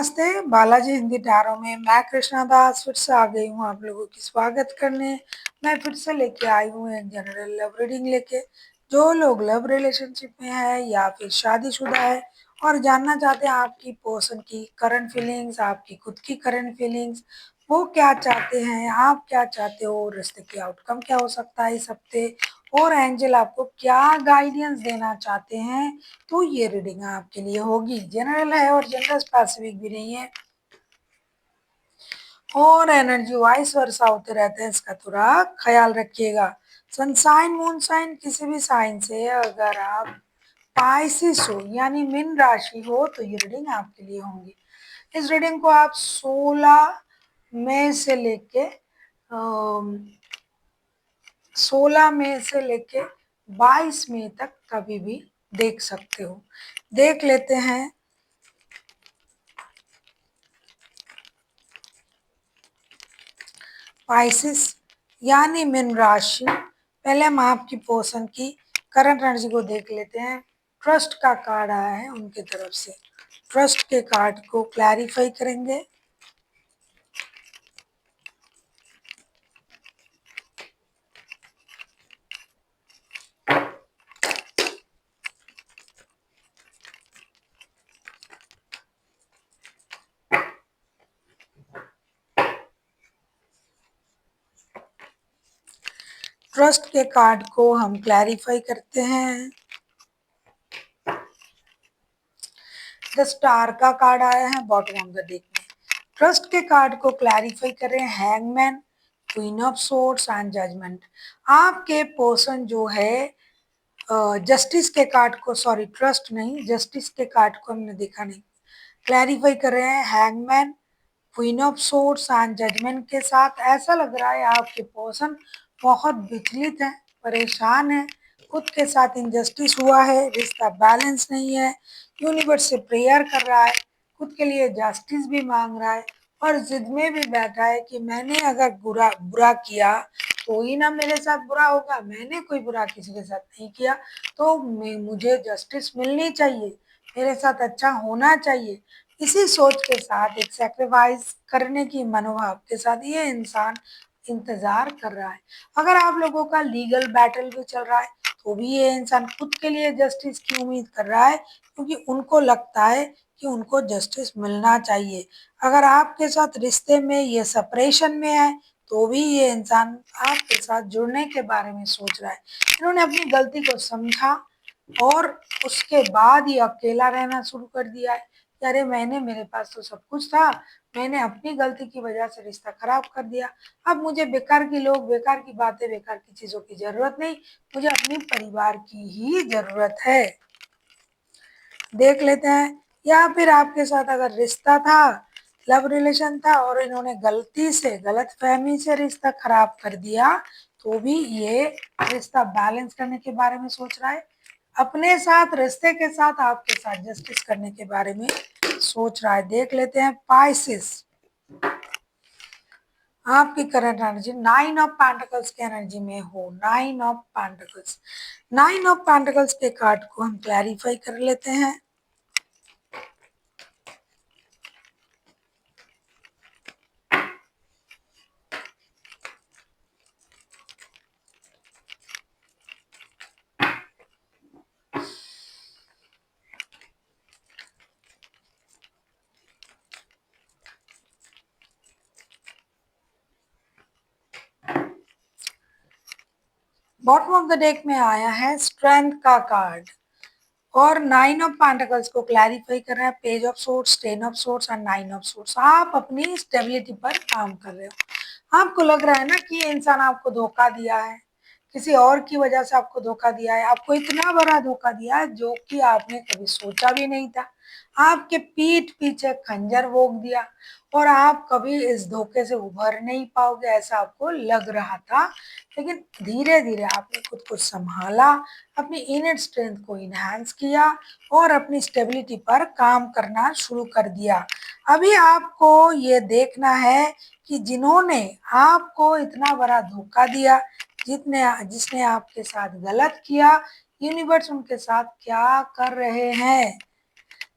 नमस्ते, बालाजी हिंदी टैरो में मैं कृष्णा दास फिर से आ गई हूँ आप लोगों की स्वागत करने। मैं फिर से लेके आई हूँ एक जनरल लव रीडिंग लेके। जो लोग लव रिलेशनशिप में है या फिर शादीशुदा है और जानना चाहते हैं आपकी पर्सन की करंट फीलिंग्स, आपकी खुद की करंट फीलिंग्स, वो क्या चाहते हैं, आप क्या चाहते हो, रिश्ते की आउटकम क्या हो सकता है इस हफ्ते, और एंजल आपको क्या गाइडेंस देना चाहते हैं, तो ये रीडिंग आपके लिए होगी। जनरल है और जनरल स्पेसिफिक भी नहीं है और एनर्जी वाइस वर्षा होते रहते हैं, इसका थोड़ा ख्याल रखिएगा। सनसाइन मून साइन किसी भी साइन से अगर आप पाइसिस हो यानी मीन राशि हो तो ये रीडिंग आपके लिए होंगी। इस रीडिंग को आप 16 मई से लेके 22 मई तक कभी भी देख सकते हो। देख लेते हैं। पाइसिस यानी मीन राशि, पहले हम आपकी पर्सन की करंट एनर्जी को देख लेते हैं। ट्रस्ट का कार्ड आया है उनके तरफ से, ट्रस्ट के कार्ड को क्लैरिफाई करेंगे। ट्रस्ट के कार्ड को हम क्लैरिफाई करते हैं। द स्टार का कार्ड आया है बॉटम ऑफ द डेक में। ट्रस्ट के कार्ड को क्लैरिफाई कर रहे हैं hangman, queen of swords and judgement. आपके पर्सन जो है जस्टिस के कार्ड को, सॉरी ट्रस्ट नहीं, जस्टिस के कार्ड को हमने देखा नहीं, क्लैरिफाई कर रहे हैं hangman, queen of swords and judgement के साथ। ऐसा लग रहा है आपके पर्सन बहुत विचलित है, परेशान है, खुद के साथ इनजस्टिस हुआ है, रिश्ता बैलेंस नहीं है, यूनिवर्स से प्रेयर कर रहा है, खुद के लिए जस्टिस भी मांग रहा है और जिद में भी बैठा है कि मैंने अगर बुरा किया तो ही ना मेरे साथ बुरा होगा, मैंने कोई बुरा किसी के साथ नहीं किया, तो मुझे जस्टिस मिलनी चाहिए, मेरे साथ अच्छा होना चाहिए। इसी सोच के साथ एक सेक्रीफाइस करने की मनोभाव के साथ ये इंसान इंतजार कर रहा है। अगर आप लोगों का लीगल बैटल भी चल रहा है तो भी ये इंसान खुद के लिए जस्टिस की उम्मीद कर रहा है, क्योंकि उनको लगता है कि उनको जस्टिस मिलना चाहिए। अगर आपके साथ रिश्ते में ये सेपरेशन में है तो भी ये इंसान आपके साथ जुड़ने के बारे में सोच रहा है। इन्होंने अपनी गलती को समझा और उसके बाद ही अकेला रहना शुरू कर दिया है कि अरे मेरे पास तो सब कुछ था, मैंने अपनी गलती की वजह से रिश्ता खराब कर दिया, अब मुझे बेकार की लोग, बेकार की बातें, बेकार की चीजों की जरूरत नहीं, मुझे अपने परिवार की ही जरूरत है। देख लेते हैं। या फिर आपके साथ अगर रिश्ता था, लव रिलेशन था और इन्होंने गलती से, गलत फहमी से रिश्ता खराब कर दिया, तो भी ये रिश्ता बैलेंस करने के बारे में सोच रहा है, अपने साथ, रिश्ते के साथ, आपके साथ जस्टिस करने के बारे में सोच रहा है। देख लेते हैं पाइसिस, आपकी करंट एनर्जी 9 ऑफ पेंटिकल्स की एनर्जी में हो। 9 ऑफ पेंटिकल्स, 9 ऑफ पेंटिकल्स के कार्ड को हम क्लैरिफाई कर लेते हैं। बॉटम ऑफ द डेक में आया है स्ट्रेंथ का कार्ड और 9 ऑफ पेंटिकल्स को क्लैरिफाई कर रहा है page of swords, 10 of swords and 9 of swords. आप अपनी स्टेबिलिटी पर काम कर रहे हो। आपको लग रहा है ना कि ये इंसान आपको धोखा दिया है, किसी और की वजह से आपको धोखा दिया है, आपको इतना बड़ा धोखा दिया है जो कि आपने कभी सोचा भी नहीं था। आपके पीठ पीछे खंजर भोंक दिया और आप कभी इस धोखे से उभर नहीं पाओगे, ऐसा आपको लग रहा था। लेकिन धीरे धीरे आपने खुद को संभाला, अपनी इनर स्ट्रेंथ को इनहेंस किया और अपनी स्टेबिलिटी पर काम करना शुरू कर दिया। अभी आपको ये देखना है कि जिन्होंने आपको इतना बड़ा धोखा दिया, जिसने आपके साथ गलत किया, यूनिवर्स उनके साथ क्या कर रहे हैं।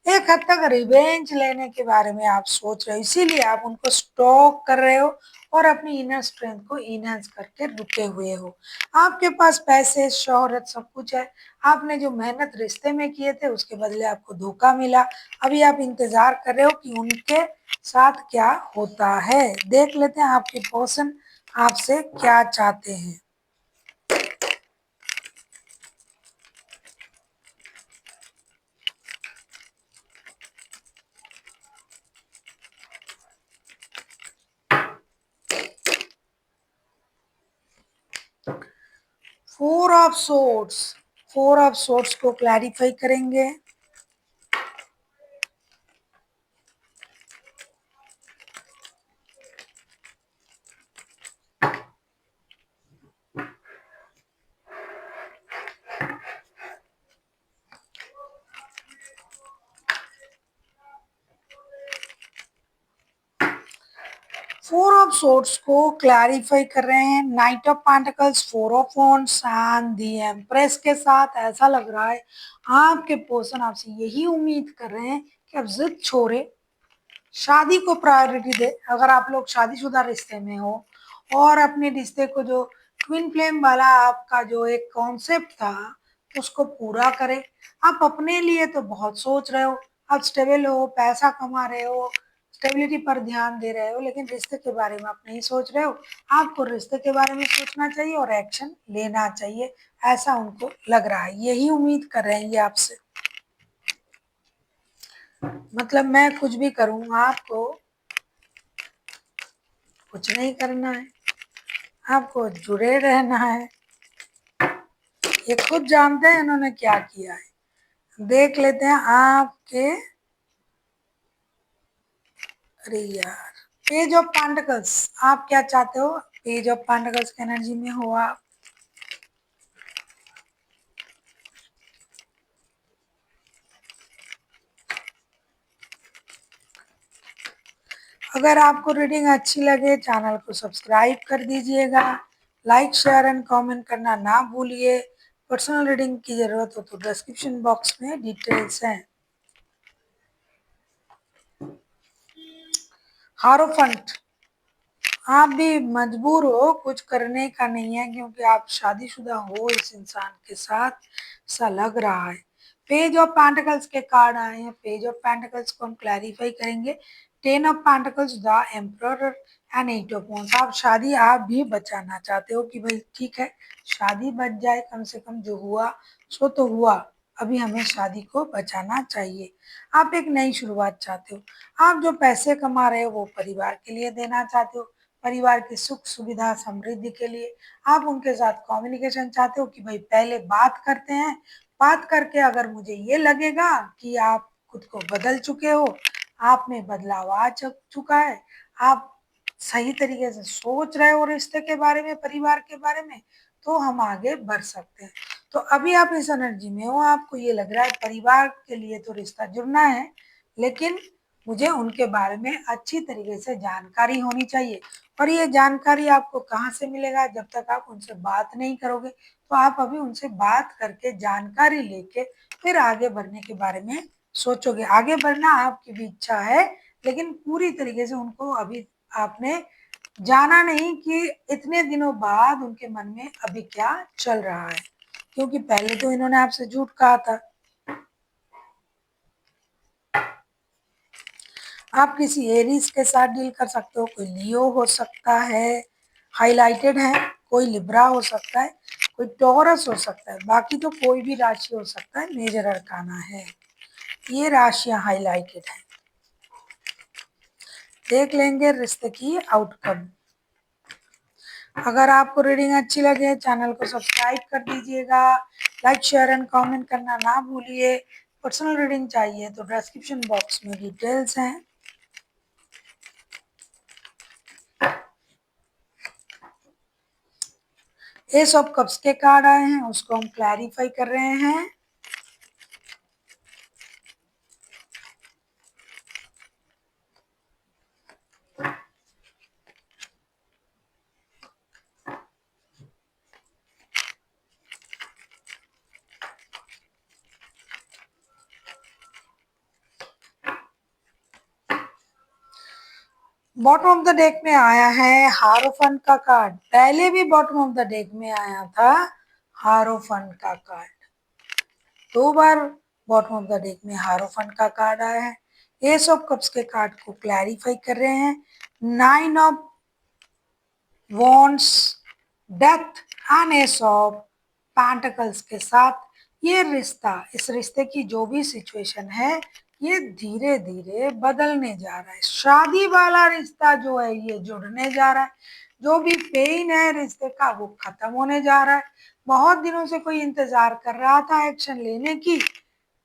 एक हद तक रिवेंज लेने के बारे में आप सोच रहे हो, इसीलिए आप उनको स्टॉक कर रहे हो और अपनी इनर स्ट्रेंथ को इनहेंस करके रुके हुए हो। आपके पास पैसे, शोहरत सब कुछ है। आपने जो मेहनत रिश्ते में किए थे उसके बदले आपको धोखा मिला। अभी आप इंतजार कर रहे हो कि उनके साथ क्या होता है। देख लेते हैं आपके पर्सन आपसे क्या चाहते हैं। 4 ऑफ सोर्ड्स, 4 ऑफ सोर्ड्स को क्लैरिफाई करेंगे। फोर ऑफ सोर्ड्स को क्लैरिफाई कर रहे हैं night of pentacles, 4 of wands and the empress के साथ। ऐसा लग रहा है आपके पर्सन आपसे यही उम्मीद कर रहे हैं कि आप जिद छोड़े, शादी को प्रायोरिटी दे। अगर आप लोग शादीशुदा रिश्ते में हो और अपने रिश्ते को जो ट्विन फ्लेम वाला आपका जो एक कॉन्सेप्ट था उसको पूरा करें। आप अपने लिए तो बहुत सोच रहे हो, आप स्टेबल हो, पैसा कमा रहे हो, स्टेबिलिटी पर ध्यान दे रहे हो, लेकिन रिश्ते के बारे में आप नहीं सोच रहे हो। आपको रिश्ते के बारे में सोचना चाहिए और एक्शन लेना चाहिए, ऐसा उनको लग रहा है। यही उम्मीद कर रहे हैं ये आपसे। मतलब मैं कुछ भी करूँ आपको कुछ नहीं करना है, आपको जुड़े रहना है। ये खुद जानते हैं इन्होंने क्या किया है। देख लेते हैं आपके, अरे यार, पेज ऑफ पेंटिकल्स, आप क्या चाहते हो? पेज ऑफ पेंटिकल्स की एनर्जी में हो आप। अगर आपको रीडिंग अच्छी लगे चैनल को सब्सक्राइब कर दीजिएगा, लाइक शेयर एंड कमेंट करना ना भूलिए। पर्सनल रीडिंग की जरूरत हो तो डिस्क्रिप्शन बॉक्स में डिटेल्स हैं। हारोफंट, आप भी मजबूर हो, कुछ करने का नहीं है क्योंकि आप शादीशुदा हो इस इंसान के साथ, ऐसा लग रहा है। पेज ऑफ पेंटिकल्स के कार्ड आए हैं, पेज ऑफ पेंटिकल्स को हम क्लैरिफाई करेंगे। 10 of pentacles, the emperor and 8 of wands. आप शादी आप भी बचाना चाहते हो कि भाई ठीक है शादी बच जाए, कम से कम जो हुआ सो तो हुआ, अभी हमें शादी को बचाना चाहिए। आप एक नई शुरुआत चाहते हो। आप जो पैसे कमा रहे हो वो परिवार के लिए देना चाहते हो, परिवार की सुख सुविधा समृद्धि के लिए। आप उनके साथ कम्युनिकेशन चाहते हो कि भाई पहले बात करते हैं, बात करके अगर मुझे ये लगेगा कि आप खुद को बदल चुके हो, आप में बदलाव आ चुका है, आप सही तरीके से सोच रहे हो रिश्ते के बारे में, परिवार के बारे में, तो हम आगे बढ़ सकते हैं। तो अभी आप इस एनर्जी में हो, आपको ये लग रहा है परिवार के लिए तो रिश्ता जुड़ना है, लेकिन मुझे उनके बारे में अच्छी तरीके से जानकारी होनी चाहिए। और ये जानकारी आपको कहाँ से मिलेगा? जब तक आप उनसे बात नहीं करोगे। तो आप अभी उनसे बात करके जानकारी लेके फिर आगे बढ़ने के बारे में सोचोगे। आगे बढ़ना आपकी भी इच्छा है, लेकिन पूरी तरीके से उनको अभी आपने जाना नहीं कि इतने दिनों बाद उनके मन में अभी क्या चल रहा है, क्योंकि पहले तो इन्होंने आपसे झूठ कहा था। आप किसी एरीज के साथ डील कर सकते हो, कोई लियो हो सकता है, हाइलाइटेड है, कोई लिब्रा हो सकता है, कोई टॉरस हो सकता है, बाकी तो कोई भी राशि हो सकता है। मेजर अरकाना है, ये राशियां हाइलाइटेड है। देख लेंगे रिश्ते की आउटकम। अगर आपको रीडिंग अच्छी लगे चैनल को सब्सक्राइब कर दीजिएगा, लाइक शेयर एंड कमेंट करना ना भूलिए। पर्सनल रीडिंग चाहिए तो डिस्क्रिप्शन बॉक्स में डिटेल्स हैं। एस ऑफ कप्स के कार्ड आए हैं, उसको हम क्लैरिफाई कर रहे हैं। बॉटम ऑफ द डेक में आया है हारोफंट का कार्ड। पहले भी बॉटम ऑफ द डेक में आया था हारोफंट का card. 2 bar bottom of the deck में हारोफंट का कार्ड आया है। एस ऑफ कप्स के कार्ड को क्लैरिफाई कर रहे हैं। 9 of wands, death and S of pentacles के साथ ये रिश्ता, इस रिश्ते की जो भी सिचुएशन है ये धीरे धीरे बदलने जा रहा है। शादी वाला रिश्ता जो है ये जुड़ने जा रहा है। जो भी पेन है रिश्ते का वो खत्म होने जा रहा है। बहुत दिनों से कोई इंतजार कर रहा था एक्शन लेने की,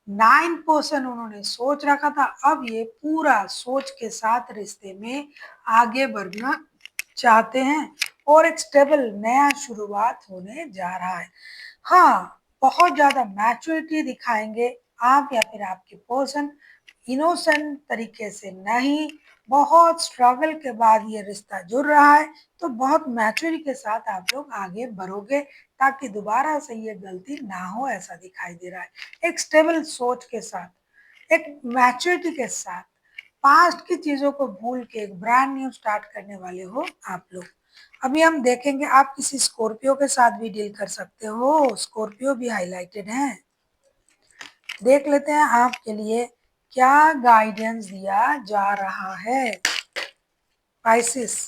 9% उन्होंने सोच रखा था, अब ये पूरा सोच के साथ रिश्ते में आगे बढ़ना चाहते हैं और एक स्टेबल नया शुरुआत होने जा रहा है। हाँ, बहुत ज्यादा मैच्योरिटी दिखाएंगे आप या फिर आपके पर्सन, इनोसेंट तरीके से नहीं। बहुत स्ट्रगल के बाद ये रिश्ता जुड़ रहा है, तो बहुत मैच्योरिटी के साथ आप लोग आगे बढ़ोगे ताकि दोबारा से ये गलती ना हो, ऐसा दिखाई दे रहा है। एक स्टेबल सोच के साथ, एक मैच्योरिटी के साथ, पास्ट की चीजों को भूल के एक ब्रांड न्यू स्टार्ट करने वाले हो आप लोग। अभी हम देखेंगे आप किसी स्कॉर्पियो के साथ भी डील कर सकते हो। स्कॉर्पियो भी हाईलाइटेड है। देख लेते हैं आपके लिए क्या गाइडेंस दिया जा रहा है। पाइसिस,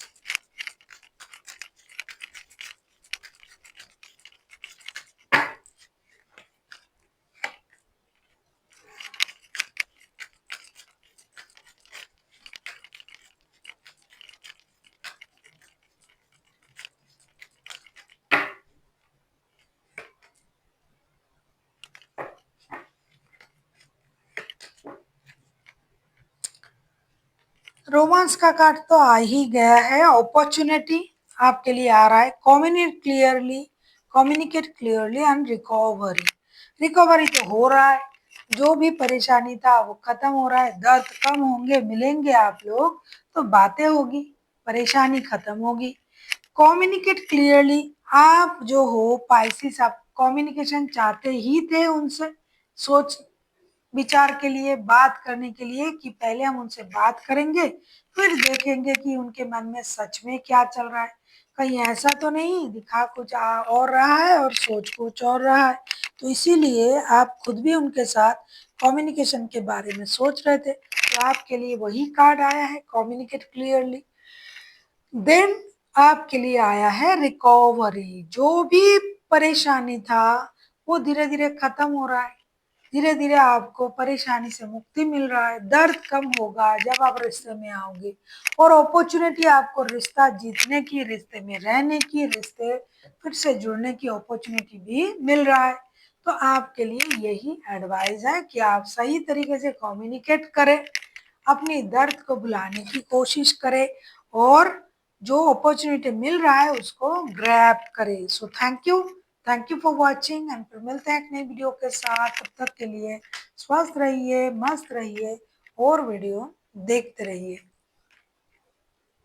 रोमांस का कार्ड तो आ ही गया है। अपॉर्चुनिटी आपके लिए आ रहा है। Communicate clearly and recovery. Recovery तो हो रहा है, जो भी परेशानी था वो खत्म हो रहा है। दर्द कम होंगे, मिलेंगे आप लोग तो बातें होगी, परेशानी खत्म होगी। कम्युनिकेट क्लियरली, आप जो हो पाइसिस, आप कम्युनिकेशन चाहते ही थे उनसे, सोच विचार के लिए, बात करने के लिए कि पहले हम उनसे बात करेंगे फिर देखेंगे कि उनके मन में सच में क्या चल रहा है। कहीं ऐसा तो नहीं दिखा कुछ और रहा है और सोच कुछ और रहा है। तो इसीलिए आप खुद भी उनके साथ कम्युनिकेशन के बारे में सोच रहे थे, तो आपके लिए वही कार्ड आया है, कम्युनिकेट क्लियरली। देन आपके लिए आया है रिकवरी। जो भी परेशानी था वो धीरे धीरे खत्म हो रहा है। धीरे धीरे आपको परेशानी से मुक्ति मिल रहा है। दर्द कम होगा जब आप रिश्ते में आओगे और अपॉर्चुनिटी आपको रिश्ता जीतने की, रिश्ते में रहने की, रिश्ते फिर से जुड़ने की अपॉर्चुनिटी भी मिल रहा है। तो आपके लिए यही एडवाइस है कि आप सही तरीके से कम्युनिकेट करें, अपनी दर्द को भुलाने की कोशिश करें और जो अपॉर्चुनिटी मिल रहा है उसको ग्रैब करें। So thank you for watching and फिर मिलते हैं एक नई वीडियो के साथ। तब तक के लिए स्वस्थ रहिए, मस्त रहिए और वीडियो देखते रहिए।